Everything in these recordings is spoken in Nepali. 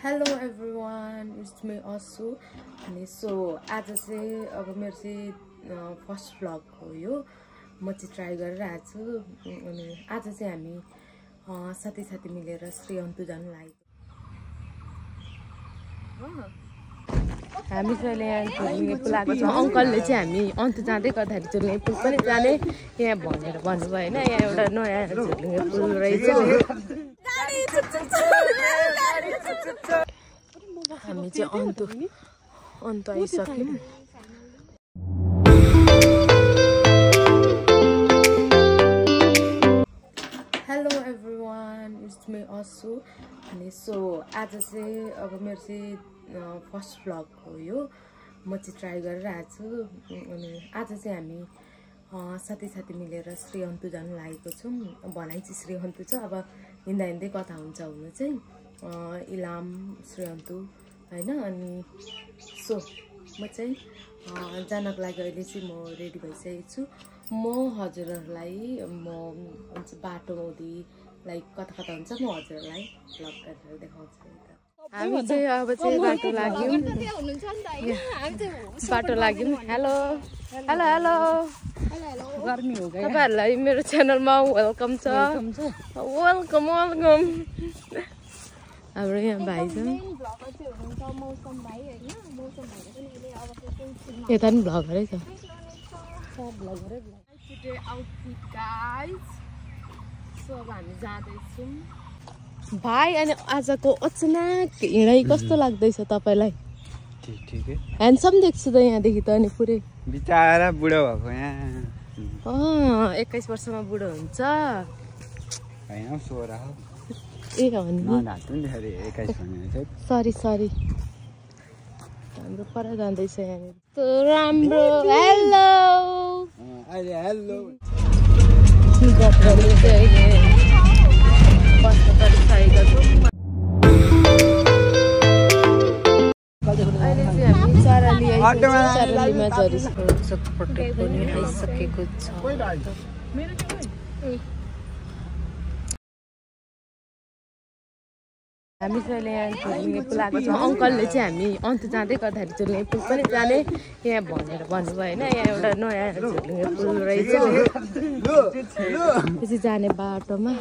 हेलो एभ्रिवान, इट्स मी असु। अनि सो आज चाहिँ अब मेरो चाहिँ फर्स्ट भ्लग हो यो। म चाहिँ ट्राई गरेर आएको छु। अनि आज चाहिँ हामी साथी मिलेर श्रीअन्तु जानु लागेको। हामी चाहिँ यहाँ झुलुङ्गे पुल आएको छौँ। अङ्कलले चाहिँ हामी अन्तु जाँदै गर्दाखेरि झुलुङ्गे पुल पनि जाने यहाँ भनेर भन्नुभयो होइन। यहाँ एउटा नयाँ झुलुङ्गे पुल रहेछ। हामी चाहिँ अन्तु आइसक्यौँ। हेलो एभ्रिवान, इट्स मी असु। अनि सो आज चाहिँ अब मेरो चाहिँ फर्स्ट भ्लग हो यो। म चाहिँ ट्राई गरेर आएको छु। अनि आज चाहिँ हामी साथी मिलेर श्रीअन्तु जानु लागेको छौँ। भनाइ चाहिँ श्रीअन्तु छ। अब हिँड्दा हिँड्दै कता हुन्छ हुनु चाहिँ इलाम श्रीअन्तु होइन। अनि सो म चाहिँ जानको लागि अहिले चाहिँ म रेडी भइसकेको छु। म हजुरहरूलाई बाटो हुँदै लाइक कता हुन्छ म हजुरहरूलाई भ्लग गरेर देखाउँछु। हामी चाहिँ अब चाहिँ बाटो लाग्यौँ। हेलो हेलो हेलो गर्मी हो गयो। तपाईँहरूलाई मेरो च्यानलमा वेलकम छ। वेलकम हाम्रो यहाँ भाइ छ। यता पनि भ्लगरै छ। अब हामी जाँदैछौँ भाइ। अनि आजको अचानक हिँडाइ कस्तो लाग्दैछ तपाईँलाई? ह्यान्डसम देख्छु त यहाँदेखि त। अनि पुरै बिचारा बुढो भएको यहाँ 21 वर्षमा बुढो हुन्छ होइन। 16 हो। ए हो नि। सरी हाम्रो पर जाँदैछ यहाँनिर राम्रो। हेलो अहिले हेलो चरालीमा झरीको चटपटे पनि आइसकेको छ। हामी चाहिँ यहाँ झुलुङ्गे पुल आएको छौँ। अङ्कलले चाहिँ हामी अन्तु जाँदै गर्दाखेरि झुलुङ्गे पुल पनि जाने यहाँ भनेर भन्नुभयो होइन। यहाँ एउटा नयाँ झुलुङ्गे पुल रहेछ। त्यसै जाने बाटोमा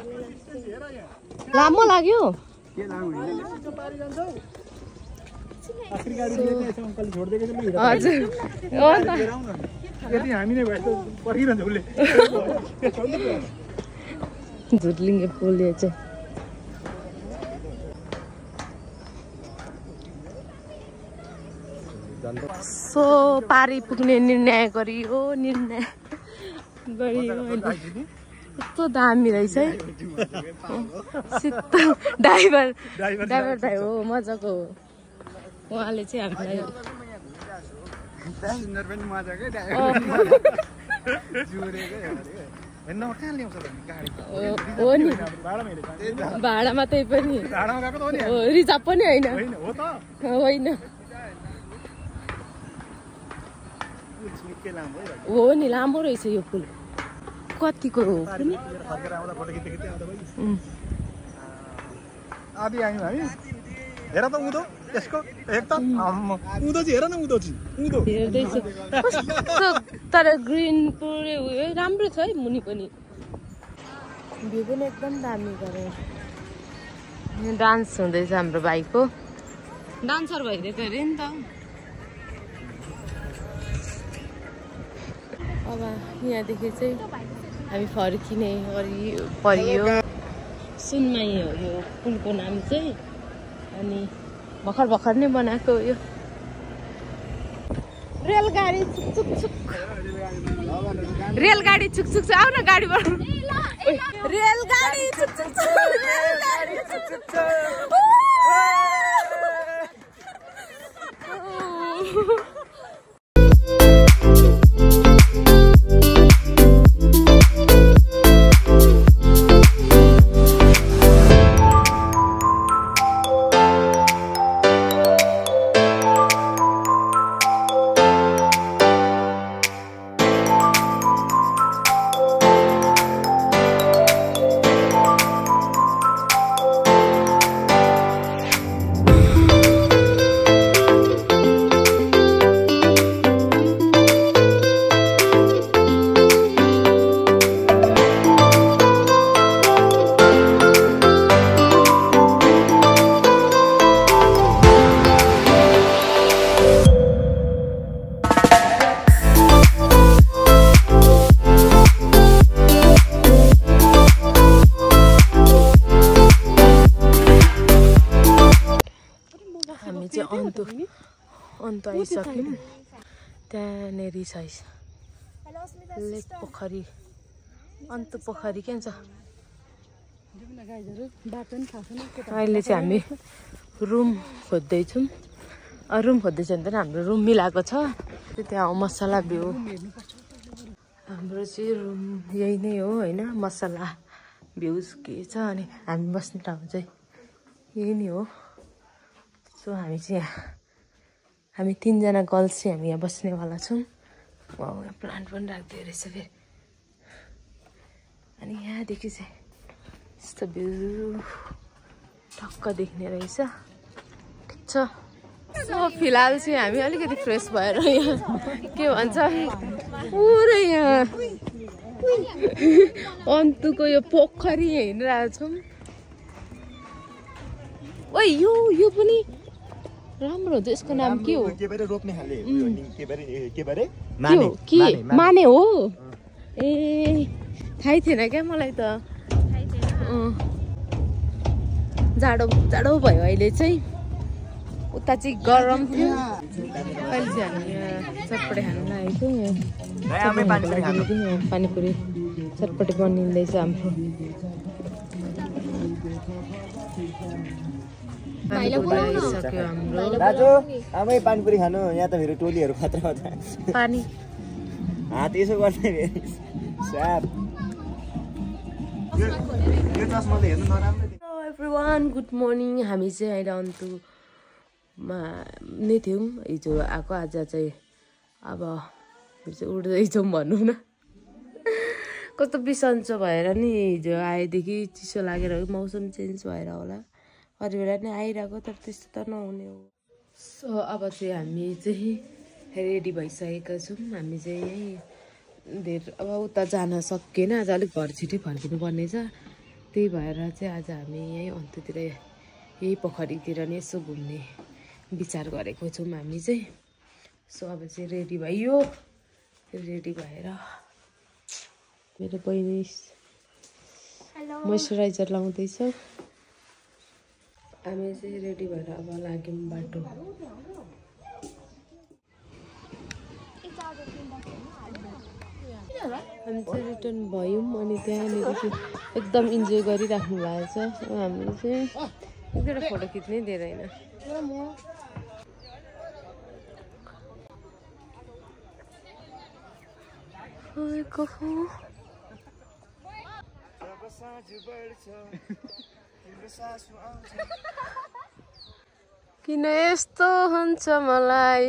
लामो लाग्यो। झुलुङ्गे पुल चाहिँ सो पारी पुग्ने निर्णय गरियो। कस्तो दामी रहेछ है। ड्राइभर दाइ हो, मजाको हो। उहाँले चाहिँ हामीलाई हो नि भाडामा त्यही पनि रिजर्भ पनि होइन हो नि। लामो रहेछ यो पुल। कतिको हो पनि? हेर त उँधो यसको एकदम उँधो चाहिँ हेर न। उँधो हेर्दैछु कस्तो तर ग्रिन पुरै उयो राम्रो छ है। मुनि पनि भ्यू पनि एकदम दामी गरेर डान्स हुँदैछ। हाम्रो भाइको डान्सर भइदिएको अरे नि त। अब यहाँदेखि चाहिँ हामी फर्किने परियो। सुनमाई हो यो पुलको नाम चाहिँ। अनि भर्खर नै बनाएको यो रेलगाडी छुक छ। आऊ न गाडीबाट। रेलगाडी छुक चाहिँ अन्त आइसक्यौँ त्यहाँनेरि छ लेक पोखरी अन्त पोखरी के भन्छ अहिले चाहिँ हामी रुम खोज्दैछौँ रुम खोज्दैछ भने त हाम्रो रुम मिलाएको छ त्यहाँ मसला भ्यू हाम्रो चाहिँ रुम यही नै हो होइन मसला भ्यूज के छ अनि हामी बस्ने ठाउँ चाहिँ यही नै हो सो हामी चाहिँ यहाँ हामी 3 जना गर्ल्स चाहिँ हामी यहाँ बस्नेवाला छौँ यहाँ प्लान्ट पनि राख्दै रहेछ फेरि अनि यहाँदेखि चाहिँ यस्तो भ्यू टक्क देख्ने रहेछ ठिक छ सो फिलहाल चाहिँ हामी अलिकति फ्रेस भएर यहाँ के भन्छ पुरै यहाँ अन्तुको यो पोखरी हिँडिरहेको छौँ ओ यो पनि राम्रो हुन्छ यसको नाम के हो माने हो ए थाहै थिएन क्या मलाई त जाडो भयो अहिले चाहिँ उता चाहिँ गरम थियो अहिले चाहिँ हामी यहाँ चटपटे खानु लागेको यहाँ पानीपुरी चटपटे बनिँदैछ हाम्रो दाजु आमै पानीपुरी खानु यहाँ त फेरि टोलीहरू खतरा पानी हात यसो गर्ने एभ्रिवान गुड मर्निङ हामी चाहिँ अहिले अन्तुमा नै थियौँ हिजो आएको आज चाहिँ अब उड्दैछौँ भनौँ न कस्तो बिसन्चो भएर नि हिजो आएदेखि चिसो लागेर मौसम चेन्ज भएर होला अरू बेला नै आइरहेको तर त्यस्तो त नहुने हो सो अब चाहिँ हामी चाहिँ रेडी भइसकेका छौँ हामी चाहिँ यहीँ अब उता जान सकिएन आज अलिक घर छिटै फर्किनु पर्ने छ त्यही भएर चाहिँ आज हामी यहीँ अन्ततिर यही पोखरीतिर नै यसो घुम्ने विचार गरेको छौँ हामी चाहिँ सो अब चाहिँ रेडी भयो रेडी भएर मेरो बहिनी मोइस्चराइजर लाउँदैछ हामी चाहिँ रेडी भएर अब लाग्यौँ बाटो हामी चाहिँ रिटर्न भयौँ अनि त्यहाँनिर चाहिँ एकदम इन्जोय गरिराख्नु भएको छ हामीले चाहिँ एकजना फोटो खिच्नै दिँदैन किन यस्तो हुन्छ मलाई